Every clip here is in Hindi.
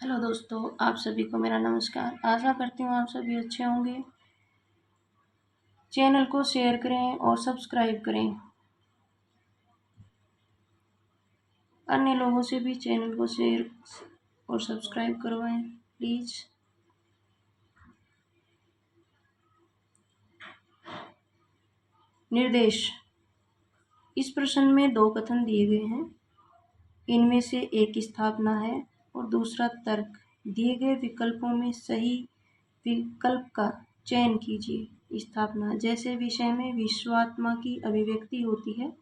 हेलो दोस्तों, आप सभी को मेरा नमस्कार। आशा करती हूँ आप सभी अच्छे होंगे। चैनल को शेयर करें और सब्सक्राइब करें। अन्य लोगों से भी चैनल को शेयर और सब्सक्राइब करवाएं प्लीज़। निर्देश। इस प्रश्न में दो कथन दिए गए हैं। इनमें से एक स्थापना है और दूसरा तर्क। दिए गए विकल्पों में सही विकल्प का चयन कीजिए। स्थापना। जैसे विषय में विश्वात्मा की अभिव्यक्ति होती है,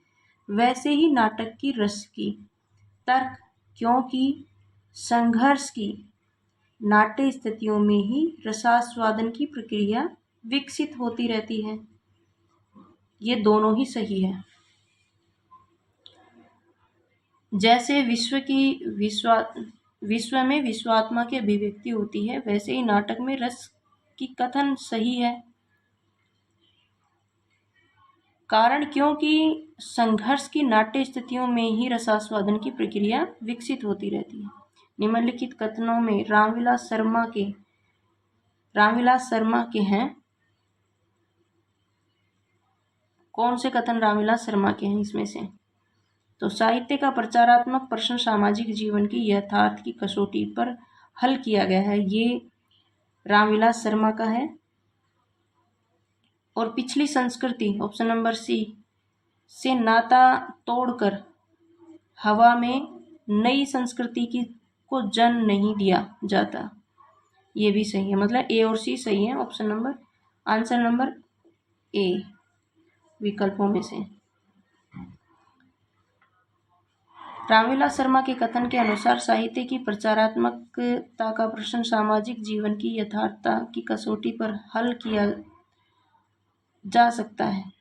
वैसे ही नाटक की रस की। तर्क। क्योंकि संघर्ष की नाट्य स्थितियों में ही रसास्वादन की प्रक्रिया विकसित होती रहती है। ये दोनों ही सही है। जैसे विश्व में विश्वात्मा की अभिव्यक्ति होती है, वैसे ही नाटक में रस की कथन सही है। कारण। क्योंकि संघर्ष की नाट्य स्थितियों में ही रसास्वादन की प्रक्रिया विकसित होती रहती है। निम्नलिखित कथनों में रामविलास शर्मा के हैं। कौन से कथन रामविलास शर्मा के हैं इसमें से? तो साहित्य का प्रचारात्मक प्रश्न सामाजिक जीवन की यथार्थ की कसौटी पर हल किया गया है, ये रामविलास शर्मा का है। और पिछली संस्कृति, ऑप्शन नंबर सी, से नाता तोड़कर हवा में नई संस्कृति को जन्म नहीं दिया जाता, ये भी सही है। मतलब ए और सी सही है। Option number, answer number A विकल्पों में से। रामविलास शर्मा के कथन के अनुसार साहित्य की प्रचारात्मकता का प्रश्न सामाजिक जीवन की यथार्थता की कसौटी पर हल किया जा सकता है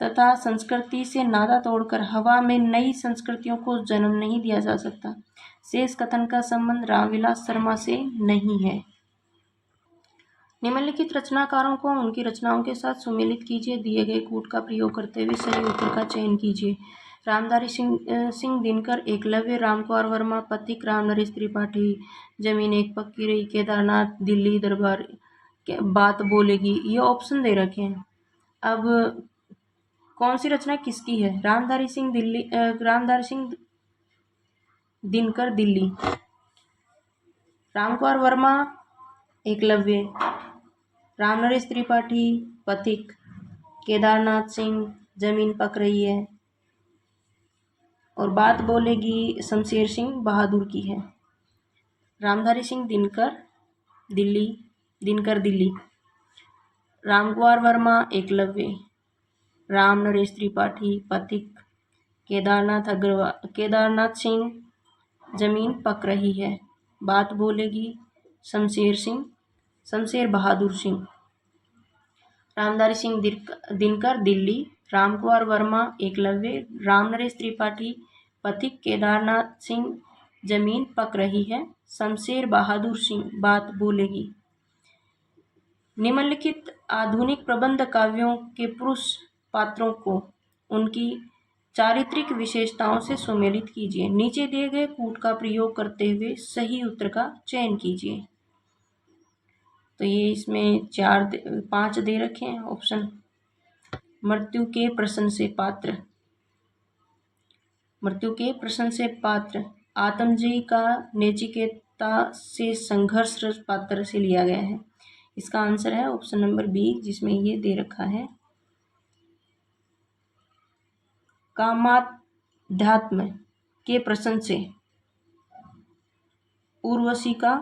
तथा संस्कृति से नाता तोड़कर हवा में नई संस्कृतियों को जन्म नहीं दिया जा सकता। शेष कथन का संबंध रामविलास शर्मा से नहीं है। निम्नलिखित रचनाकारों को उनकी रचनाओं के साथ सुमेलित कीजिए। दिए गए कूट का प्रयोग करते हुए सही उत्तर का चयन कीजिए। रामधारी सिंह दिनकर, एकलव्य, रामकुमार वर्मा, पथिक, रामनरेश त्रिपाठी, जमीन एक पक्की रही, केदारनाथ, दिल्ली दरबार, बात बोलेगी, ये ऑप्शन दे रखे हैं। अब कौन सी रचना किसकी है? रामधारी सिंह दिनकर, दिल्ली। रामकुमार वर्मा, एकलव्य। रामनरेश त्रिपाठी, पथिक। केदारनाथ सिंह, जमीन पक रही है। और बात बोलेगी शमशेर सिंह बहादुर की है। रामधारी सिंह दिनकर, दिल्ली। रामकुमार वर्मा, एकलव्य। रामनरेश त्रिपाठी, पथिक। केदारनाथ सिंह, जमीन पक रही है। बात बोलेगी शमशेर बहादुर सिंह। रामधारी सिंह दिनकर, दिल्ली। रामकुमार वर्मा, एकलव्य। रामनरेश त्रिपाठी, पथिक। केदारनाथ सिंह, जमीन पक रही है। शमशेर बहादुर सिंह, बात बोलेगी। निम्नलिखित आधुनिक प्रबंध काव्यों के पुरुष पात्रों को उनकी चारित्रिक विशेषताओं से सुमेलित कीजिए। नीचे दिए गए कूट का प्रयोग करते हुए सही उत्तर का चयन कीजिए। तो ये इसमें 5 दे रखे हैं ऑप्शन। मृत्यु के प्रश्न से पात्र, आत्मजयी का नचिकेता से संघर्ष पात्र से लिया गया है। इसका आंसर है ऑप्शन नंबर बी, जिसमें ये दे रखा है। कामाध्यात्म के प्रश्न से उर्वशी का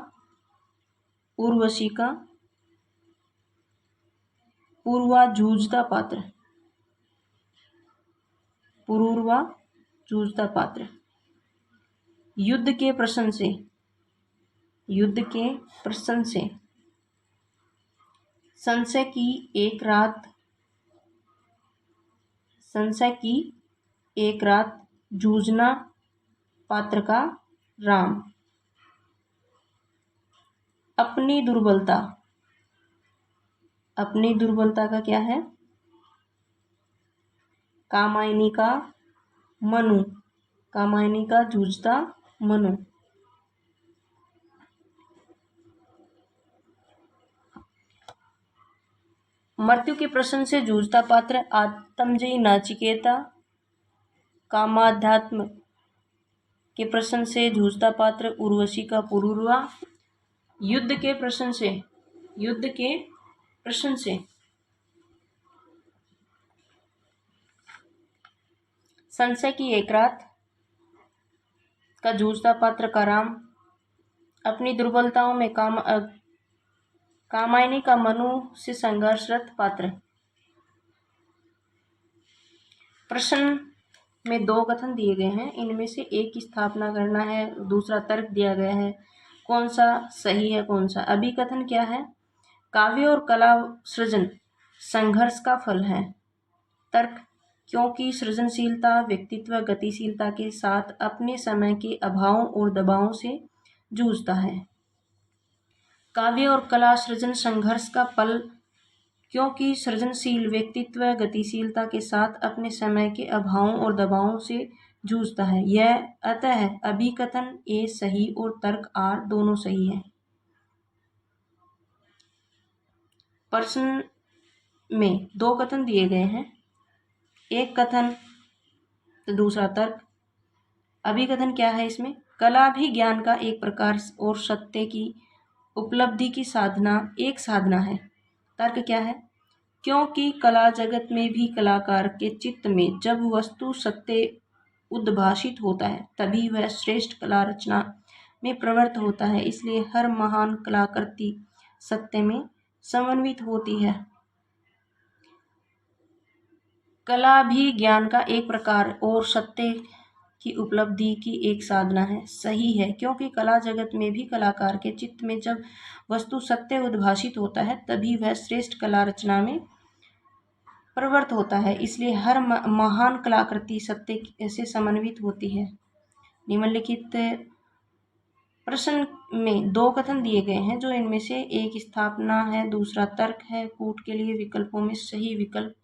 पूर्वा जूझता पात्र। युद्ध के प्रश्न से संशय की एक रात जूझना पात्र का राम। अपनी दुर्बलता का क्या है? कामायनी का जूझता मनु। मृत्यु के प्रश्न से जूझता पात्र आत्मजयी नचिकेता, कामाध्यात्म के प्रश्न से जूझता पात्र उर्वशी का पुरुरवा, युद्ध के प्रश्न से संशय की एक रात का जूझता पात्र काराम, अपनी दुर्बलताओं में कामायनी का मनु से संघर्षरत पात्र। प्रश्न में दो कथन दिए गए हैं, इनमें से एक की स्थापना करना है, दूसरा तर्क दिया गया है। कौन सा सही है, कौन सा? अभिकथन क्या है? काव्य और कला सृजन संघर्ष का फल है। तर्क, क्योंकि सृजनशीलता व्यक्तित्व गतिशीलता के साथ अपने समय के अभावों और दबावों से जूझता है। काव्य और कला सृजन संघर्ष का फल, क्योंकि सृजनशील व्यक्तित्व गतिशीलता के साथ अपने समय के अभावों और दबावों से जूझता है। यह अतः अभिकथन ए सही और तर्क आर दोनों सही है। प्रश्न में दो कथन दिए गए हैं, एक कथन तो दूसरा तर्क। अभिकथन क्या है इसमें? कला भी ज्ञान का एक प्रकार और सत्य की उपलब्धि की एक साधना है। तर्क क्या है? क्योंकि कला जगत में भी कलाकार के चित्त में जब वस्तु सत्य उद्भाषित होता है तभी वह श्रेष्ठ कला रचना में प्रवृत्त होता है, इसलिए हर महान कलाकृति सत्य में समन्वित होती है। कला भी ज्ञान का एक प्रकार और सत्य की उपलब्धि की एक साधना है। सही है, क्योंकि कला जगत में भी कलाकार के चित्त में जब वस्तु सत्य उद्भाषित होता है तभी वह श्रेष्ठ कला रचना में प्रवृत्त होता है, इसलिए हर महान कलाकृति सत्य से समन्वित होती है। निम्नलिखित प्रश्न में दो कथन दिए गए हैं, जो इनमें से एक स्थापना है, दूसरा तर्क है। कूट के लिए विकल्पों में सही विकल्प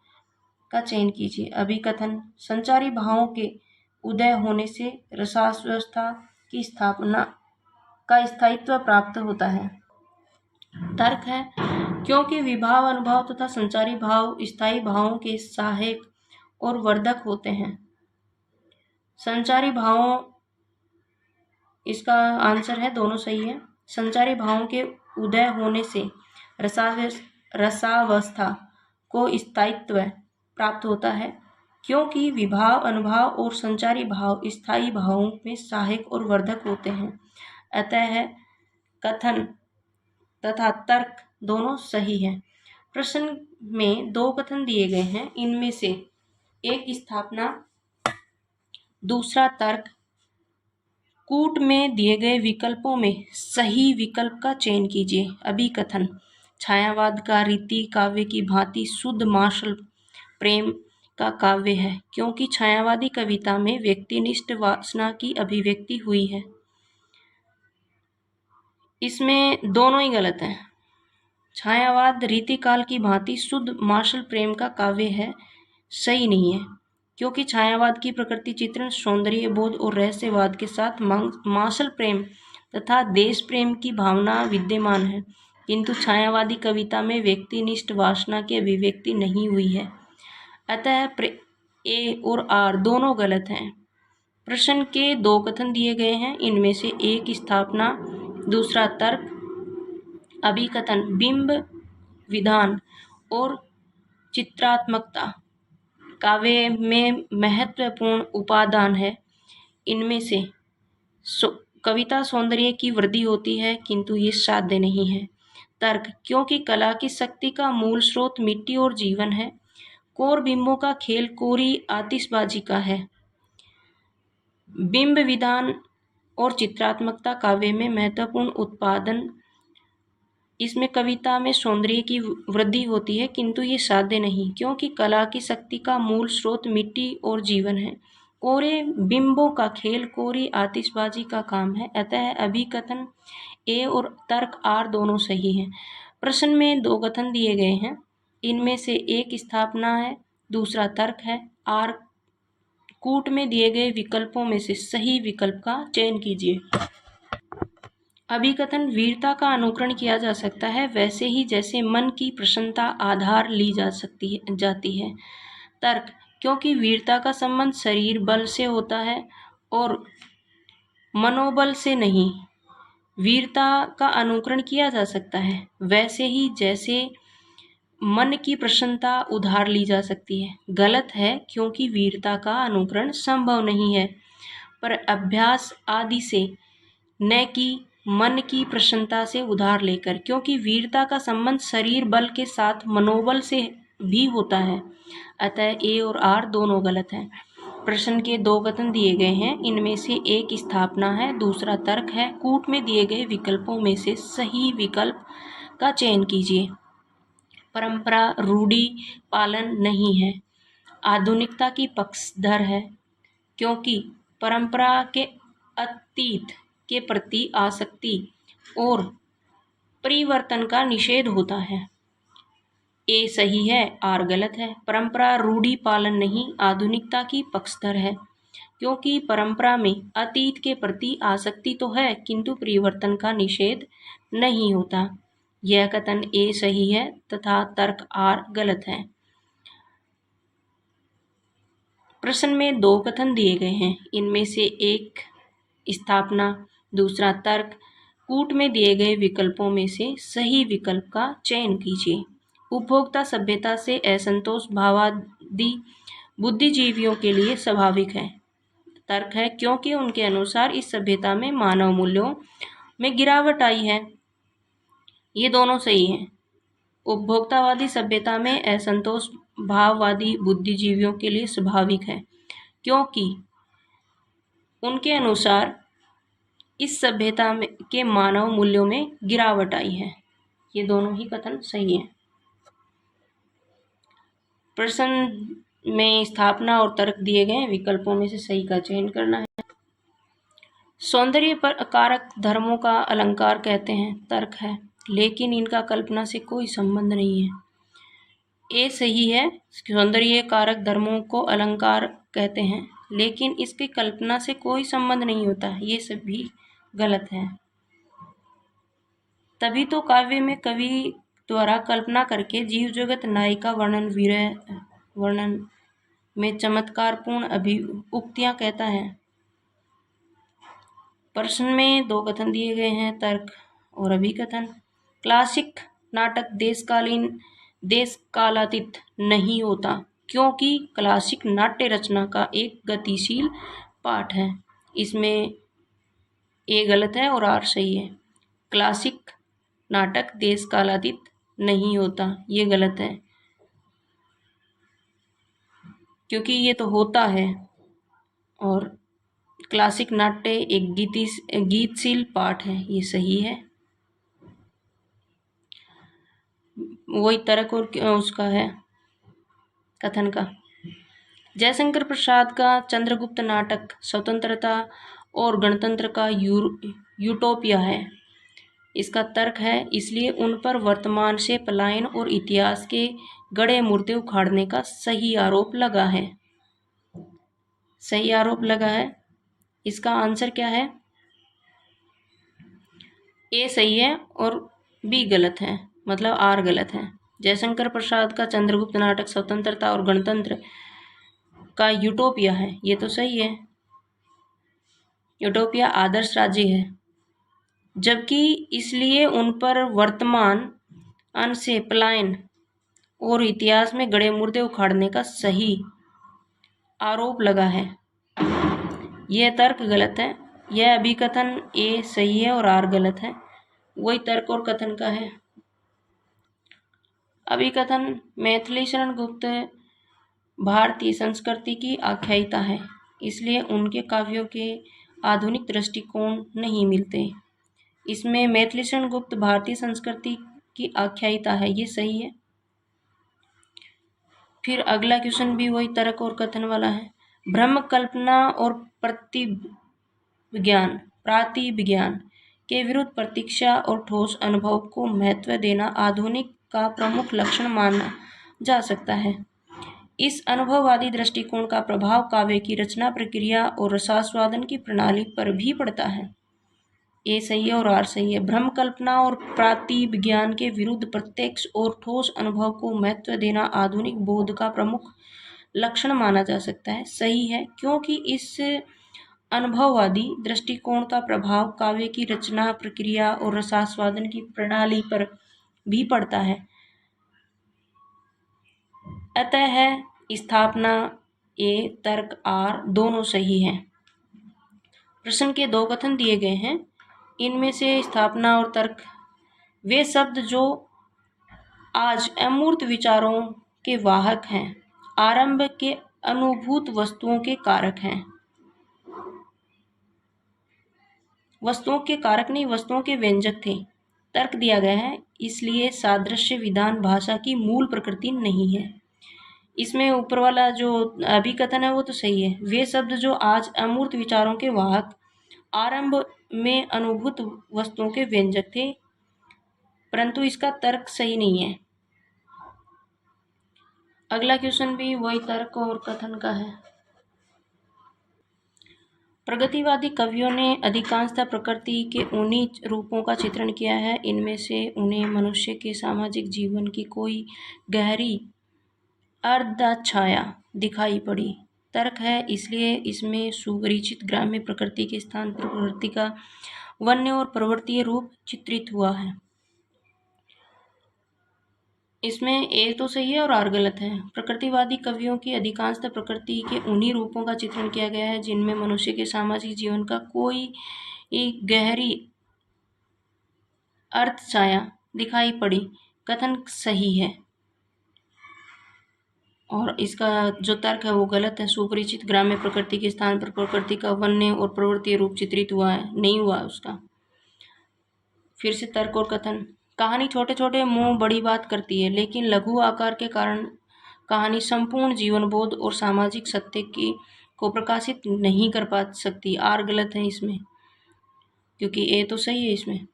का चयन कीजिए। अभिकथन, संचारी भावों के उदय होने से रसावस्था की स्थापना का स्थायित्व प्राप्त होता है। तर्क है, क्योंकि विभाव अनुभव तथा संचारी भाव स्थायी भावों के सहायक और वर्धक होते हैं। संचारी भावों, इसका आंसर है दोनों सही है। संचारी भावों के उदय होने से रसावस्था को स्थायित्व प्राप्त होता है, क्योंकि विभाव अनुभाव और संचारी भाव स्थायी भावों में सहायक और वर्धक होते हैं। अतः कथन तथा तर्क दोनों सही हैं। प्रश्न में दो कथन दिए गए हैं, इनमें से एक स्थापना, दूसरा तर्क। कूट में दिए गए विकल्पों में सही विकल्प का चयन कीजिए। अभिकथन, छायावाद का रीति काव्य की भांति शुद्ध मार्शल प्रेम का काव्य है, क्योंकि छायावादी कविता में व्यक्तिनिष्ठ वासना की अभिव्यक्ति हुई है। इसमें दोनों ही गलत हैं। छायावाद रीतिकाल की भांति शुद्ध मार्शल प्रेम का काव्य है, सही नहीं है, क्योंकि छायावाद की प्रकृति चित्रण सौंदर्य बोध और रहस्यवाद के साथ मार्शल प्रेम तथा देश प्रेम की भावना विद्यमान है, किंतु छायावादी कविता में व्यक्तिनिष्ठ वासना की अभिव्यक्ति नहीं हुई है। अतः ए और आर दोनों गलत हैं। प्रश्न के दो कथन दिए गए हैं, इनमें से एक स्थापना, दूसरा तर्क। अभिकथन, बिंब विधान और चित्रात्मकता काव्य में महत्वपूर्ण उपादान है। इनमें से कविता सौंदर्य की वृद्धि होती है, किंतु ये साध्य नहीं है। तर्क, क्योंकि कला की शक्ति का मूल स्रोत मिट्टी और जीवन है। कोर बिंबों का खेल कोरी आतिशबाजी का है। बिंब विधान और चित्रात्मकता काव्य में महत्वपूर्ण उत्पादन, इसमें कविता में सौंदर्य की वृद्धि होती है, किंतु ये साध्य नहीं, क्योंकि कला की शक्ति का मूल स्रोत मिट्टी और जीवन है। कोरे बिंबों का खेल कोरी आतिशबाजी का काम है। अतः अभिकथन ए और तर्क आर दोनों सही हैं। प्रश्न में दो कथन दिए गए हैं, इनमें से एक स्थापना है, दूसरा तर्क है। आर कूट में दिए गए विकल्पों में से सही विकल्प का चयन कीजिए। अभिकथन वीरता का अनुकरण किया जा सकता है वैसे ही जैसे मन की प्रसन्नता आधार ली जाती है। तर्क, क्योंकि वीरता का संबंध शरीर बल से होता है और मनोबल से नहीं, वीरता का अनुकरण किया जा सकता है वैसे ही जैसे मन की प्रसन्नता उधार ली जा सकती है। गलत है, क्योंकि वीरता का अनुकरण संभव नहीं है, पर अभ्यास आदि से, न कि मन की प्रसन्नता से उधार लेकर, क्योंकि वीरता का संबंध शरीर बल के साथ मनोबल से भी होता है। अतः ए और आर दोनों गलत हैं। प्रश्न के दो कथन दिए गए हैं, इनमें से एक स्थापना है, दूसरा तर्क है। कूट में दिए गए विकल्पों में से सही विकल्प का चयन कीजिए। परंपरा रूढ़ि पालन नहीं है, आधुनिकता की पक्षधर है, क्योंकि परंपरा के अतीत के प्रति आसक्ति और परिवर्तन का निषेध होता है। ए सही है, आर गलत है। परंपरा रूढ़ि पालन नहीं, आधुनिकता की पक्षधर है, क्योंकि परंपरा में अतीत के प्रति आसक्ति तो है किंतु परिवर्तन का निषेध नहीं होता। यह कथन ए सही है तथा तर्क आर गलत है। प्रश्न में दो कथन दिए गए हैं, इनमें से एक स्थापना, दूसरा तर्क। कूट में दिए गए विकल्पों में से सही विकल्प का चयन कीजिए। उपभोक्ता सभ्यता से असंतोष भावादि बुद्धिजीवियों के लिए स्वाभाविक है। तर्क है, क्योंकि उनके अनुसार इस सभ्यता में मानव मूल्यों में गिरावट आई है। ये दोनों सही हैं। उपभोक्तावादी सभ्यता में असंतोष भाववादी बुद्धिजीवियों के लिए स्वाभाविक है, क्योंकि उनके अनुसार इस सभ्यता में के मानव मूल्यों में गिरावट आई है। ये दोनों ही कथन सही हैं। प्रश्न में स्थापना और तर्क दिए गए, विकल्पों में से सही का चयन करना है। सौंदर्य पर कारक धर्मों का अलंकार कहते हैं, तर्क है, लेकिन इनका कल्पना से कोई संबंध नहीं है। ए सही है, सौंदर्य कारक धर्मों को अलंकार कहते हैं, लेकिन इसकी कल्पना से कोई संबंध नहीं होता। ये सभी गलत है। तभी तो काव्य में कवि द्वारा कल्पना करके जीव जगत नायिका वर्णन में चमत्कारपूर्ण अभिउक्तियां कहता है। प्रश्न में दो कथन दिए गए हैं, तर्क और अभिकथन। क्लासिक नाटक देशकालातीत नहीं होता, क्योंकि क्लासिक नाट्य रचना का एक गतिशील पाठ है। इसमें ए गलत है और आर सही है। क्लासिक नाटक देशकालातीत नहीं होता, ये गलत है, क्योंकि ये तो होता है, और क्लासिक नाट्य एक गीतशील पाठ है, ये सही है। वही तर्क और उसका है कथन का। जयशंकर प्रसाद का चंद्रगुप्त नाटक स्वतंत्रता और गणतंत्र का यूटोपिया है। इसका तर्क है, इसलिए उन पर वर्तमान से पलायन और इतिहास के गड़े मुर्दे उखाड़ने का सही आरोप लगा है। सही आरोप लगा है। इसका आंसर क्या है? ए सही है और बी गलत है, मतलब आर गलत है। जयशंकर प्रसाद का चंद्रगुप्त नाटक स्वतंत्रता और गणतंत्र का यूटोपिया है, ये तो सही है। यूटोपिया आदर्श राज्य है, जबकि इसलिए उन पर वर्तमान से पलायन और इतिहास में गड़े मुर्दे उखाड़ने का सही आरोप लगा है। यह तर्क गलत है। यह अभिकथन ए सही है और आर गलत है। वही तर्क और कथन का है। अभिकथन, मैथिली शरण गुप्त भारतीय संस्कृति की आख्यायिका है, इसलिए उनके काव्यों के आधुनिक दृष्टिकोण नहीं मिलते। इसमें मैथिली शरण गुप्त भारतीय संस्कृति की आख्यायिका है, ये सही है। फिर अगला क्वेश्चन भी वही तर्क और कथन वाला है। ब्रह्म कल्पना और प्रातिविज्ञान के विरुद्ध प्रतीक्षा और ठोस अनुभव को महत्व देना आधुनिक का प्रमुख लक्षण माना जा सकता है। इस अनुभववादी दृष्टिकोण का प्रभाव काव्य की रचना प्रक्रिया और रसास्वादन की प्रणाली पर भी पड़ता है। ए सही है और आर सही है। भ्रम कल्पना और प्रातिविज्ञान के विरुद्ध प्रत्यक्ष और ठोस अनुभव को महत्व देना आधुनिक बोध का प्रमुख लक्षण माना जा सकता है। सही है, क्योंकि इस अनुभववादी दृष्टिकोण का प्रभाव काव्य की रचना प्रक्रिया और रसास्वादन की प्रणाली पर भी पड़ता है। अतः है स्थापना ए, तर्क आर दोनों सही हैं। प्रश्न के दो कथन दिए गए हैं। इनमें से स्थापना और तर्क वे शब्द जो आज अमूर्त विचारों के वाहक हैं, आरंभ के अनुभूत वस्तुओं के कारक हैं। वस्तुओं के कारक नहीं, वस्तुओं के व्यंजक थे। तर्क दिया गया है, इसलिए सादृश्य विधान भाषा की मूल प्रकृति नहीं है। इसमें ऊपर वाला जो अभिकथन है वो तो सही है। वे शब्द जो आज अमूर्त विचारों के वाहक, आरंभ में अनुभूत वस्तुओं के व्यंजक थे, परंतु इसका तर्क सही नहीं है। अगला क्वेश्चन भी वही तर्क और कथन का है। प्रगतिवादी कवियों ने अधिकांशतः प्रकृति के उन्हीं रूपों का चित्रण किया है, इनमें से उन्हें मनुष्य के सामाजिक जीवन की कोई गहरी अर्धछाया दिखाई पड़ी। तर्क है, इसलिए इसमें सुपरिचित ग्राम्य प्रकृति के स्थान पर प्रकृति का वन्य और पर्वतीय रूप चित्रित हुआ है। इसमें ए तो सही है और आर गलत है। प्रकृतिवादी कवियों की अधिकांशतः प्रकृति के उन्हीं रूपों का चित्रण किया गया है जिनमें मनुष्य के सामाजिक जीवन का कोई गहरी अर्धछाया दिखाई पड़ी। कथन सही है और इसका जो तर्क है वो गलत है। सुपरिचित ग्राम्य प्रकृति के स्थान पर प्रकृति का वन्य और पर्वतीय रूप चित्रित हुआ है, नहीं हुआ उसका। फिर से तर्क और कथन। कहानी छोटे छोटे मुंह बड़ी बात करती है, लेकिन लघु आकार के कारण कहानी संपूर्ण जीवन बोध और सामाजिक सत्य की को प्रकाशित नहीं कर पा सकती। आर गलत है इसमें, क्योंकि ए तो सही है। इसमें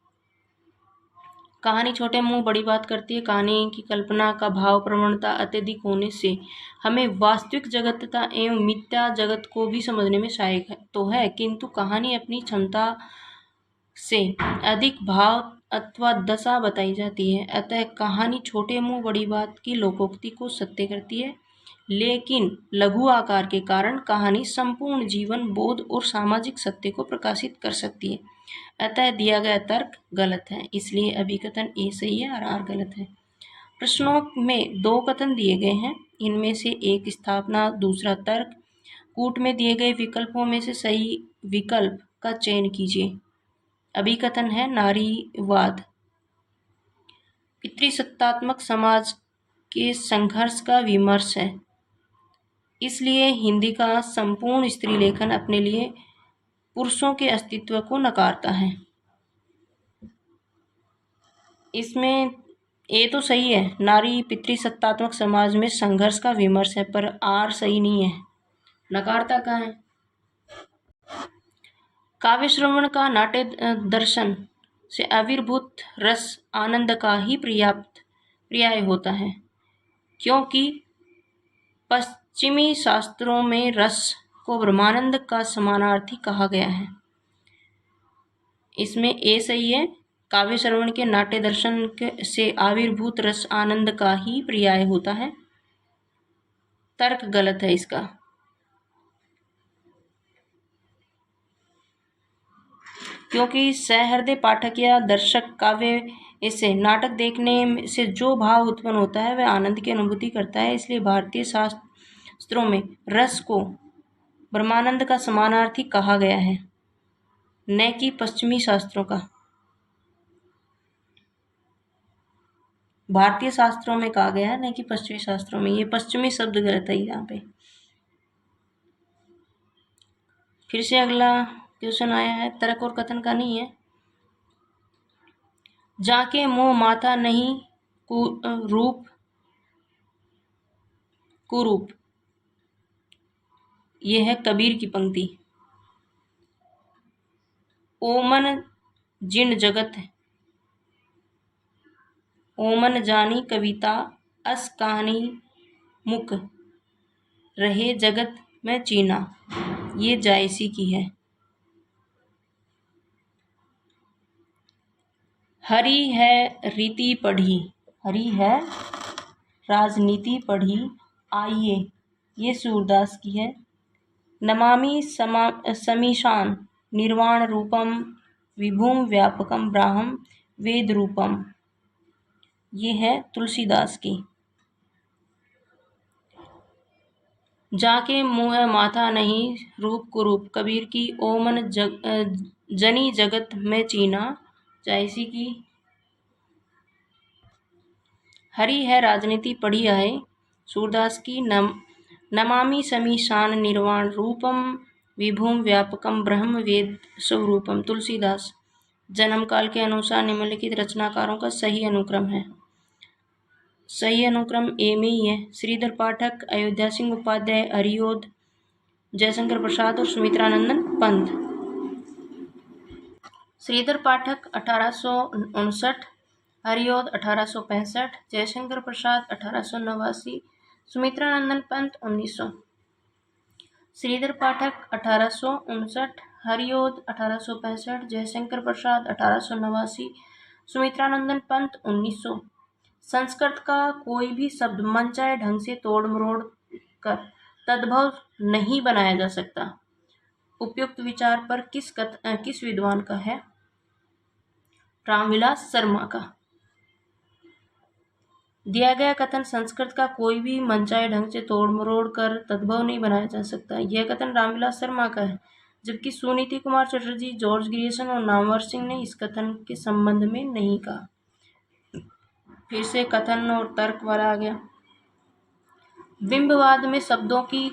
कहानी छोटे मुंह बड़ी बात करती है। कहानी की कल्पना का भाव प्रवणता अत्यधिक होने से हमें वास्तविक जगत तथा एवं मिथ्या जगत को भी समझने में सहायक तो है, किंतु कहानी अपनी क्षमता से अधिक भाव अथवा दशा बताई जाती है। अतः कहानी छोटे मुंह बड़ी बात की लोकोक्ति को सत्य करती है, लेकिन लघु आकार के कारण कहानी संपूर्ण जीवन बोध और सामाजिक सत्य को प्रकाशित कर सकती है। अतः दिया गया तर्क गलत है, इसलिए अभिकथन ए सही है और आर गलत है। प्रश्नों में दो कथन दिए गए हैं, इनमें से एक स्थापना, दूसरा तर्क। कूट में दिए गए विकल्पों में से सही विकल्प का चयन कीजिए। अभिकथन है, नारीवाद पितृसत्तात्मक समाज के संघर्ष का विमर्श है, इसलिए हिंदी का संपूर्ण स्त्री लेखन अपने लिए पुरुषों के अस्तित्व को नकारता है। इसमें ए तो सही है, नारी पितृसत्तात्मक समाज में संघर्ष का विमर्श है, पर आर सही नहीं है, नकारता कहाँ है। काव्य श्रवण का नाट्य दर्शन से आविर्भूत रस आनंद का ही पर्याय होता है, क्योंकि पश्चिमी शास्त्रों में रस को ब्रह्मानंद का समानार्थी कहा गया है। इसमें ए सही है, काव्य श्रवण के नाट्य दर्शन से आविर्भूत रस आनंद का ही पर्याय होता है। तर्क गलत है इसका, क्योंकि सहृदय पाठक या दर्शक काव्य से नाटक देखने से जो भाव उत्पन्न होता है वह आनंद की अनुभूति करता है। इसलिए भारतीय शास्त्रों में रस को ब्रह्मानंद का समानार्थी कहा गया है, न कि पश्चिमी शास्त्रों का। भारतीय शास्त्रों में कहा गया है, न कि पश्चिमी शास्त्रों में। ये पश्चिमी शब्द गलत है यहाँ पे। फिर से अगला क्वेश्चन आया है, तर्क और कथन का नहीं है। जाके मोह माथा नहीं रूप कुरूप, ये है कबीर की पंक्ति। ओमन जिन जगत ओमन जानी कविता अस कहानी मुक रहे जगत में चीना, ये जायसी की है। हरी है रीति पढ़ी, हरी है राजनीति पढ़ी आइए, ये सूरदास की है। नमामि समीशान निर्वाण रूपम विभुम व्यापकम ब्राह्म वेद रूपम, ये है तुलसीदास की। जाके मुँह माथा नहीं रूप कुरूप, कबीर की ओ मन जनी जगत में चीना, जायसी की। हरी है राजनीति पढ़ी आए, सूरदास की। नमामि समीशान निर्वाण रूपम विभुम व्यापकम ब्रह्म वेद स्वरूपम, तुलसीदास। जन्म काल के अनुसार निम्नलिखित रचनाकारों का सही अनुक्रम है। सही अनुक्रम ए में ही है। श्रीधर पाठक, अयोध्या सिंह उपाध्याय, हरिओद, जयशंकर प्रसाद और सुमित्रानंदन पंत। श्रीधर पाठक 1859, हरिओद 1865, जयशंकर प्रसाद 1889, सुमित्रानंदन पंत 1900। श्रीधर पाठक 1859, हरिओद 1865, जयशंकर प्रसाद 1889, सुमित्रानंदन पंत 1900। संस्कृत का कोई भी शब्द मनचाहे ढंग से तोड़ मरोड़ कर तद्भव नहीं बनाया जा सकता। उपयुक्त विचार पर किस विद्वान का है? रामविलास शर्मा का। दिया गया कथन संस्कृत का कोई भी मनचाहे ढंग से तोड़ मरोड़ कर तद्भव नहीं बनाया जा सकता, यह कथन रामविलास शर्मा का है। जबकि सुनीति कुमार चटर्जी, जॉर्ज ग्रियर्सन और नामवर सिंह ने इस कथन के संबंध में नहीं कहा। फिर से कथन और तर्क वाला आ गया। बिंबवाद में शब्दों की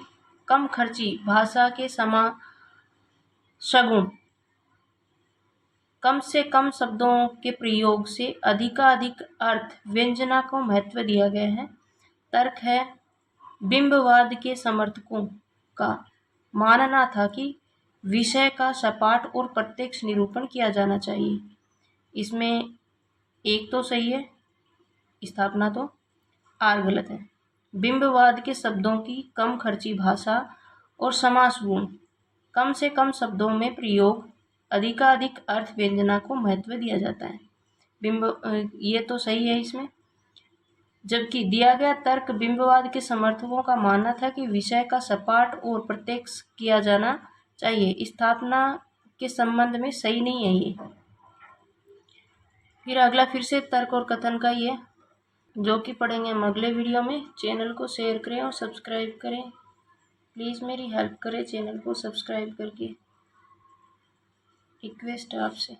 कम खर्ची भाषा के सगुण कम से कम शब्दों के प्रयोग से अधिकाधिक अर्थ व्यंजना को महत्व दिया गया है। तर्क है, बिंबवाद के समर्थकों का मानना था कि विषय का सपाट और प्रत्यक्ष निरूपण किया जाना चाहिए। इसमें एक तो सही है, स्थापना तो आर गलत है। बिंबवाद के शब्दों की कम खर्ची भाषा और समास गुण कम से कम शब्दों में प्रयोग अधिकाधिक अर्थ व्यंजना को महत्व दिया जाता है। ये तो सही है इसमें। जबकि दिया गया तर्क बिंबवाद के समर्थकों का मानना था कि विषय का सपाट और प्रत्यक्ष किया जाना चाहिए। स्थापना के संबंध में सही नहीं है ये। फिर अगला फिर से तर्क और कथन का ये जो कि पढ़ेंगे हम अगले वीडियो में। चैनल को शेयर करें और सब्सक्राइब करें। प्लीज़ मेरी हेल्प करें चैनल को सब्सक्राइब करके, रिक्वेस्ट है आपसे।